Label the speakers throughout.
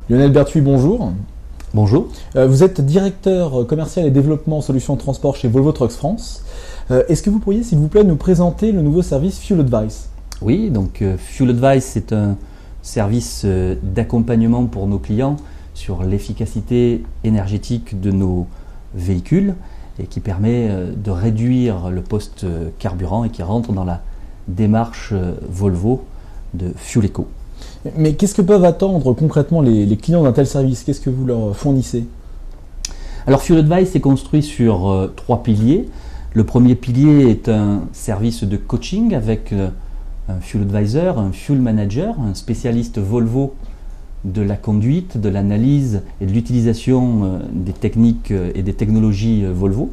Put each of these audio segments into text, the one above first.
Speaker 1: Lionel Berthuis, bonjour.
Speaker 2: Bonjour.
Speaker 1: Vous êtes directeur commercial et développement solutions de transport chez Volvo Trucks France. Est-ce que vous pourriez, s'il vous plaît, nous présenter le nouveau service Fuel Advice?
Speaker 2: Oui, donc Fuel Advice, c'est un service d'accompagnement pour nos clients sur l'efficacité énergétique de nos véhicules et qui permet de réduire le poste carburant et qui rentre dans la démarche Volvo de Fuel Eco.
Speaker 1: Mais qu'est-ce que peuvent attendre concrètement les clients d'un tel service? Qu'est-ce que vous leur fournissez?
Speaker 2: Alors Fuel Advice est construit sur trois piliers. Le premier pilier est un service de coaching avec un Fuel Advisor, un Fuel Manager, un spécialiste Volvo de la conduite, de l'analyse et de l'utilisation des techniques et des technologies Volvo.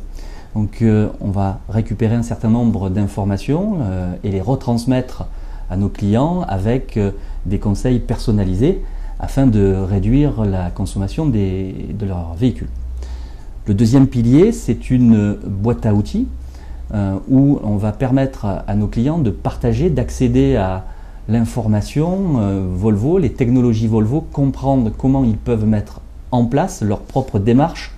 Speaker 2: Donc on va récupérer un certain nombre d'informations et les retransmettre à nos clients avec des conseils personnalisés afin de réduire la consommation de leurs véhicules. Le deuxième pilier, c'est une boîte à outils où on va permettre à nos clients de partager, d'accéder à l'information Volvo, les technologies Volvo, comprendre comment ils peuvent mettre en place leur propre démarche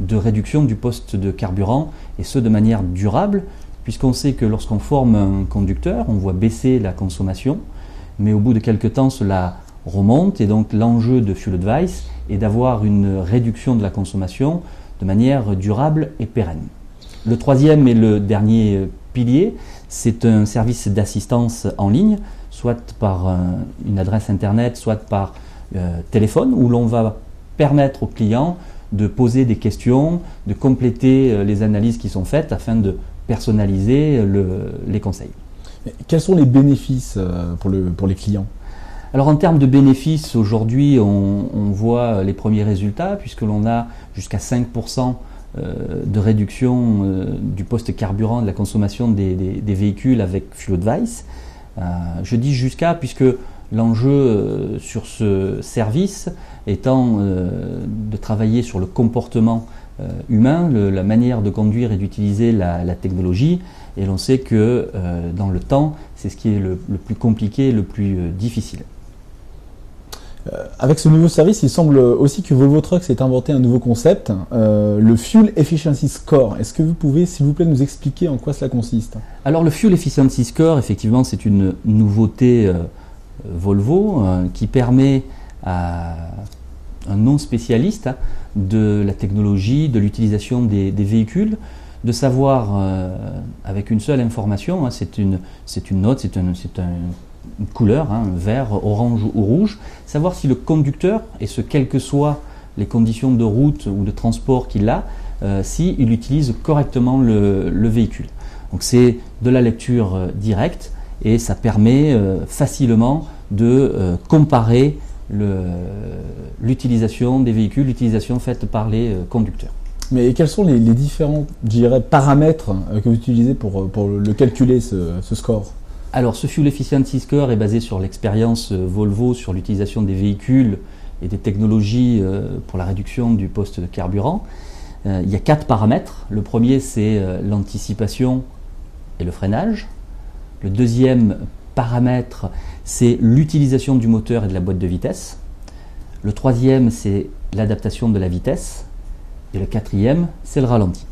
Speaker 2: de réduction du poste de carburant et ce de manière durable, puisqu'on sait que lorsqu'on forme un conducteur, on voit baisser la consommation, mais au bout de quelques temps, cela remonte et donc l'enjeu de Fuel Advice est d'avoir une réduction de la consommation de manière durable et pérenne. Le troisième et le dernier pilier, c'est un service d'assistance en ligne, soit par une adresse internet, soit par téléphone, où l'on va permettre aux clients de poser des questions, de compléter les analyses qui sont faites afin de personnaliser les conseils.
Speaker 1: Quels sont les bénéfices pour les clients?
Speaker 2: Alors en termes de bénéfices, aujourd'hui on voit les premiers résultats puisque l'on a jusqu'à 5% de réduction du poste carburant de la consommation des véhicules avec Fuel Advice. Je dis jusqu'à puisque l'enjeu sur ce service étant de travailler sur le comportement humain, la manière de conduire et d'utiliser la technologie, et l'on sait que dans le temps, c'est ce qui est le plus compliqué, le plus difficile.
Speaker 1: Avec ce nouveau service, il semble aussi que Volvo Trucks ait inventé un nouveau concept, le Fuel Efficiency Score. Est-ce que vous pouvez, s'il vous plaît, nous expliquer en quoi cela consiste?
Speaker 2: Alors le Fuel Efficiency Score, effectivement, c'est une nouveauté Volvo qui permet à un non-spécialiste de la technologie, de l'utilisation des véhicules, de savoir avec une seule information, c'est une note, c'est une couleur, vert, orange ou rouge, savoir si le conducteur, et ce quelles que soient les conditions de route ou de transport qu'il a, s'il utilise correctement le véhicule. Donc c'est de la lecture directe et ça permet facilement de comparer l'utilisation des véhicules, l'utilisation faite par les conducteurs.
Speaker 1: Mais quels sont les différents, je dirais, paramètres que vous utilisez pour le calculer, ce score?
Speaker 2: Alors ce Fuel Efficiency Score est basé sur l'expérience Volvo, sur l'utilisation des véhicules et des technologies pour la réduction du poste de carburant. Il y a 4 paramètres. Le premier, c'est l'anticipation et le freinage. Le deuxième paramètre, c'est l'utilisation du moteur et de la boîte de vitesse. Le troisième, c'est l'adaptation de la vitesse. Et le quatrième, c'est le ralenti.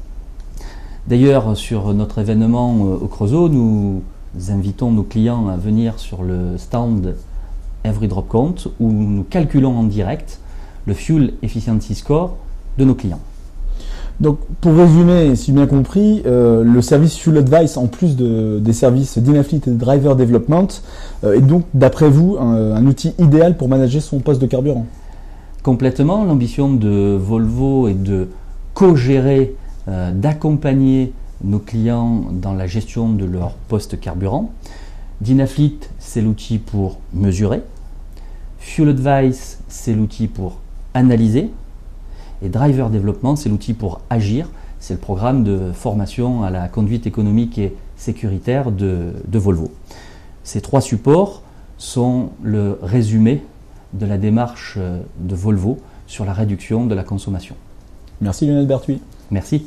Speaker 2: D'ailleurs, sur notre événement au Creusot, nous invitons nos clients à venir sur le stand Every Drop Count où nous calculons en direct le Fuel Efficiency Score de nos clients.
Speaker 1: Donc, pour résumer, si j'ai bien compris, le service Fuel Advice, en plus des services d'Inafleet et de Driver Development, est donc, d'après vous, un outil idéal pour manager son poste de carburant?
Speaker 2: Complètement. L'ambition de Volvo est de co-gérer, d'accompagner nos clients dans la gestion de leur poste carburant. Dinafleet, c'est l'outil pour mesurer. Fuel Advice, c'est l'outil pour analyser. Et Driver Development, c'est l'outil pour agir. C'est le programme de formation à la conduite économique et sécuritaire de Volvo. Ces 3 supports sont le résumé de la démarche de Volvo sur la réduction de la consommation.
Speaker 1: Merci Lionel Berthuis.
Speaker 2: Merci.